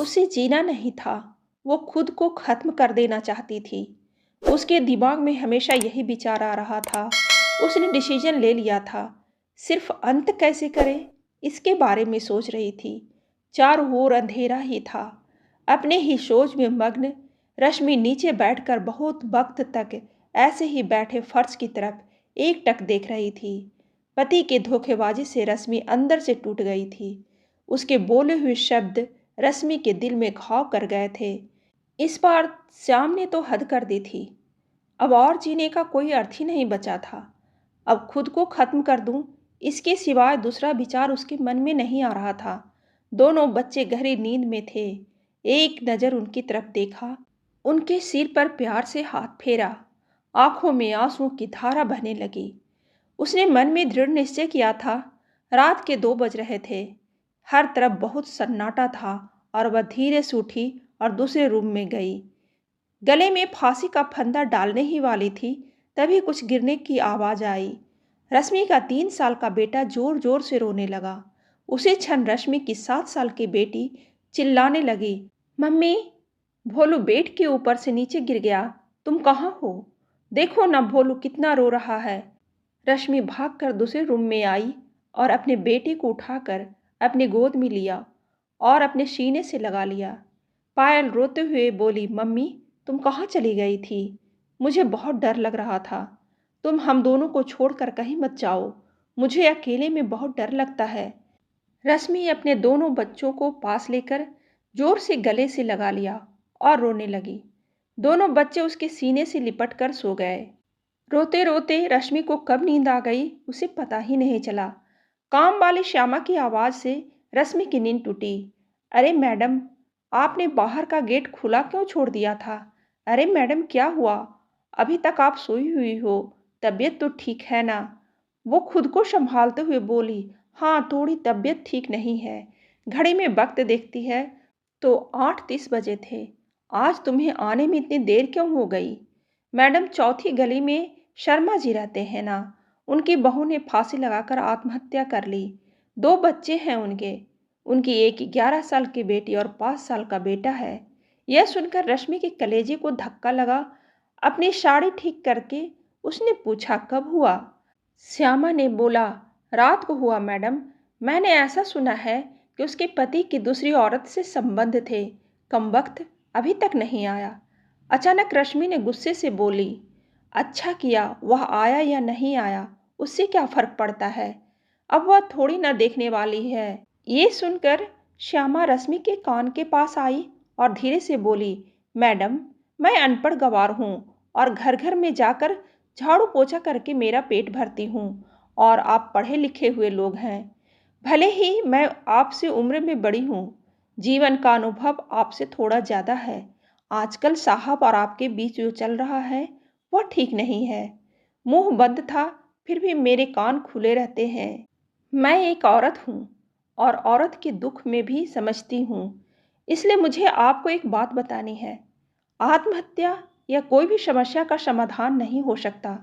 उससे जीना नहीं था, वो खुद को ख़त्म कर देना चाहती थी। उसके दिमाग में हमेशा यही विचार आ रहा था। उसने डिसीजन ले लिया था, सिर्फ अंत कैसे करे, इसके बारे में सोच रही थी। चारों ओर अंधेरा ही था। अपने ही सोच में मग्न रश्मि नीचे बैठकर बहुत वक्त तक ऐसे ही बैठे फर्श की तरफ एकटक देख रही थी। पति के धोखेबाजी से रश्मि अंदर से टूट गई थी। उसके बोले हुए शब्द रश्मि के दिल में घाव कर गए थे। इस बार श्याम ने तो हद कर दी थी। अब और जीने का कोई अर्थ ही नहीं बचा था। अब खुद को खत्म कर दूं, इसके सिवाय दूसरा विचार उसके मन में नहीं आ रहा था। दोनों बच्चे गहरी नींद में थे। एक नज़र उनकी तरफ देखा, उनके सिर पर प्यार से हाथ फेरा। आंखों में आंसुओं की धारा बहने लगी। उसने मन में दृढ़ निश्चय किया था। रात के 2 बज रहे थे। हर तरफ बहुत सन्नाटा था और वह धीरे से उठी और दूसरे रूम में गई। गले में फांसी का फंदा डालने ही वाली थी, तभी कुछ गिरने की आवाज़ आई। रश्मि का 3 साल का बेटा जोर जोर से रोने लगा। उसी क्षण रश्मि की 7 साल की बेटी चिल्लाने लगी, मम्मी! भोलू बेड के ऊपर से नीचे गिर गया। तुम कहाँ हो? देखो ना भोलू कितना रो रहा है। रश्मि भागकर दूसरे रूम में आई और अपने बेटे को उठाकर अपनी गोद में लिया और अपने सीने से लगा लिया। पायल रोते हुए बोली, मम्मी तुम कहाँ चली गई थी? मुझे बहुत डर लग रहा था। तुम हम दोनों को छोड़कर कहीं मत जाओ। मुझे अकेले में बहुत डर लगता है। रश्मि अपने दोनों बच्चों को पास लेकर जोर से गले से लगा लिया और रोने लगी। दोनों बच्चे उसके सीने से लिपट कर सो गए। रोते रोते रश्मि को कब नींद आ गई उसे पता ही नहीं चला। काम वाली श्यामा की आवाज़ से रश्मि की नींद टूटी। अरे मैडम, आपने बाहर का गेट खुला क्यों छोड़ दिया था? अरे मैडम, क्या हुआ? अभी तक आप सोई हुई हो। तबीयत तो ठीक है ना? वो खुद को संभालते हुए बोली, हाँ थोड़ी तबीयत ठीक नहीं है। घड़ी में वक्त देखती है तो 8:30 बजे थे। आज तुम्हें आने में इतनी देर क्यों हो गई? मैडम, चौथी गली में शर्मा जी रहते हैं ना, उनकी बहू ने फांसी लगाकर आत्महत्या कर ली। 2 बच्चे हैं उनके। उनकी एक 11 साल की बेटी और 5 साल का बेटा है। यह सुनकर रश्मि के कलेजे को धक्का लगा। अपनी साड़ी ठीक करके उसने पूछा, कब हुआ? श्यामा ने बोला, रात को हुआ मैडम। मैंने ऐसा सुना है कि उसके पति की दूसरी औरत से संबंध थे। कमबख्त अभी तक नहीं आया। अचानक रश्मि ने गुस्से से बोली, अच्छा किया, वह आया या नहीं आया उससे क्या फर्क पड़ता है? अब वह थोड़ी ना देखने वाली है। ये सुनकर श्यामा रश्मि के कान के पास आई और धीरे से बोली, मैडम, मैं अनपढ़ गंवार हूँ और घर घर में जाकर झाड़ू पोछा करके मेरा पेट भरती हूँ और आप पढ़े लिखे हुए लोग हैं। भले ही मैं आपसे उम्र में बड़ी हूँ, जीवन का अनुभव आपसे थोड़ा ज़्यादा है। आजकल साहब और आपके बीच जो चल रहा है वह ठीक नहीं है। मुंह बंद था फिर भी मेरे कान खुले रहते हैं। मैं एक औरत हूँ और औरत के दुख में भी समझती हूँ। इसलिए मुझे आपको एक बात बतानी है। आत्महत्या या कोई भी समस्या का समाधान नहीं हो सकता।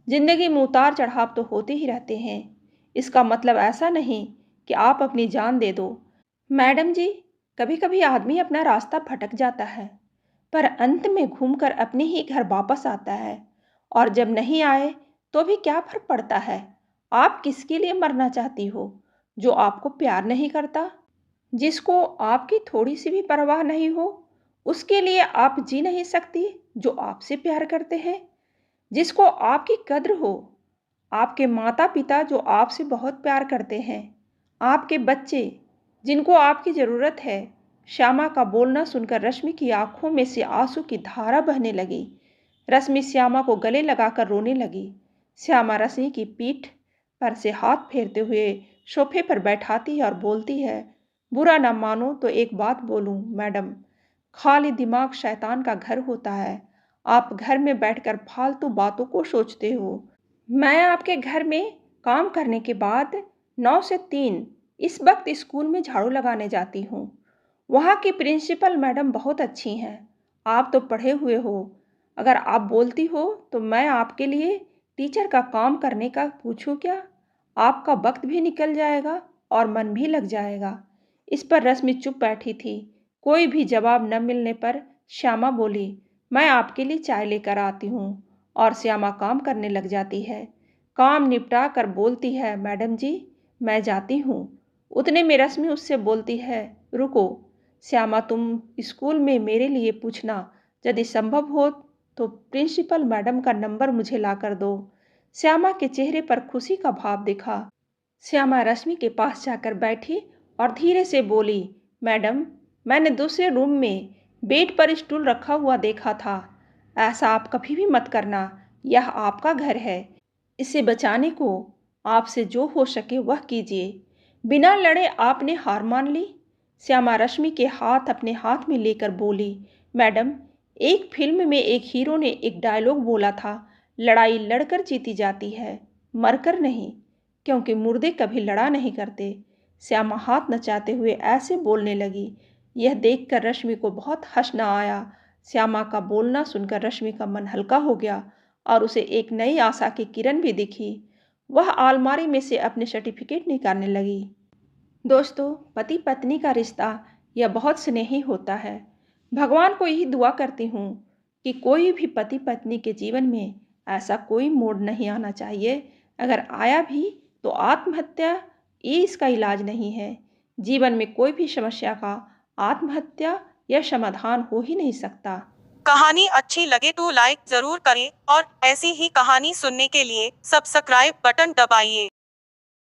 जिंदगी में उतार चढ़ाव तो होते ही रहते हैं। इसका मतलब ऐसा नहीं कि आप अपनी जान दे दो। मैडम जी, कभी कभी आदमी अपना रास्ता भटक जाता है, पर अंत में घूमकर अपने ही घर वापस आता है। और जब नहीं आए तो भी क्या फर्क पड़ता है? आप किसके लिए मरना चाहती हो? जो आपको प्यार नहीं करता, जिसको आपकी थोड़ी सी भी परवाह नहीं हो? उसके लिए आप जी नहीं सकती जो आपसे प्यार करते हैं, जिसको आपकी कद्र हो? आपके माता पिता जो आपसे बहुत प्यार करते हैं, आपके बच्चे जिनको आपकी ज़रूरत है। श्यामा का बोलना सुनकर रश्मि की आंखों में से आंसू की धारा बहने लगी। रश्मि श्यामा को गले लगाकर रोने लगी। श्यामा रश्मि की पीठ पर से हाथ फेरते हुए सोफे पर बैठाती है और बोलती है, बुरा ना मानो तो एक बात बोलूं मैडम, खाली दिमाग शैतान का घर होता है। आप घर में बैठकर फालतू बातों को सोचते हो। मैं आपके घर में काम करने के बाद 9 से 3 इस वक्त स्कूल में झाड़ू लगाने जाती हूँ। वहाँ की प्रिंसिपल मैडम बहुत अच्छी हैं। आप तो पढ़े हुए हो। अगर आप बोलती हो तो मैं आपके लिए टीचर का काम करने का पूछूं क्या? आपका वक्त भी निकल जाएगा और मन भी लग जाएगा। इस पर रश्मि चुप बैठी थी। कोई भी जवाब न मिलने पर श्यामा बोली, मैं आपके लिए चाय लेकर आती हूँ। और श्यामा काम करने लग जाती है। काम निपटा कर बोलती है, मैडम जी मैं जाती हूँ। उतने में रश्मि उससे बोलती है, रुको श्यामा, तुम स्कूल में मेरे लिए पूछना, यदि संभव हो तो प्रिंसिपल मैडम का नंबर मुझे ला कर दो। श्यामा के चेहरे पर खुशी का भाव दिखा। श्यामा रश्मि के पास जाकर बैठी और धीरे से बोली, मैडम मैंने दूसरे रूम में बेड पर स्टूल रखा हुआ देखा था। ऐसा आप कभी भी मत करना, यह आपका घर है। इसे बचाने को आपसे जो हो सके वह कीजिए। बिना लड़े आपने हार मान ली। श्यामा रश्मि के हाथ अपने हाथ में लेकर बोली, मैडम एक फिल्म में एक हीरो ने एक डायलॉग बोला था, लड़ाई लड़कर जीती जाती है, मरकर नहीं, क्योंकि मुर्दे कभी लड़ा नहीं करते। श्यामा हाथ नचाते हुए ऐसे बोलने लगी। यह देखकर रश्मि को बहुत हंसना आया। श्यामा का बोलना सुनकर रश्मि का मन हल्का हो गया और उसे एक नई आशा की किरण भी दिखी। वह अलमारी में से अपने सर्टिफिकेट निकालने लगी। दोस्तों, पति पत्नी का रिश्ता यह बहुत स्नेही होता है। भगवान को यही दुआ करती हूँ कि कोई भी पति पत्नी के जीवन में ऐसा कोई मोड़ नहीं आना चाहिए। अगर आया भी तो आत्महत्या ये इसका इलाज नहीं है। जीवन में कोई भी समस्या का आत्महत्या या समाधान हो ही नहीं सकता। कहानी अच्छी लगे तो लाइक जरूर करें और ऐसी ही कहानी सुनने के लिए सब्सक्राइब बटन दबाइए।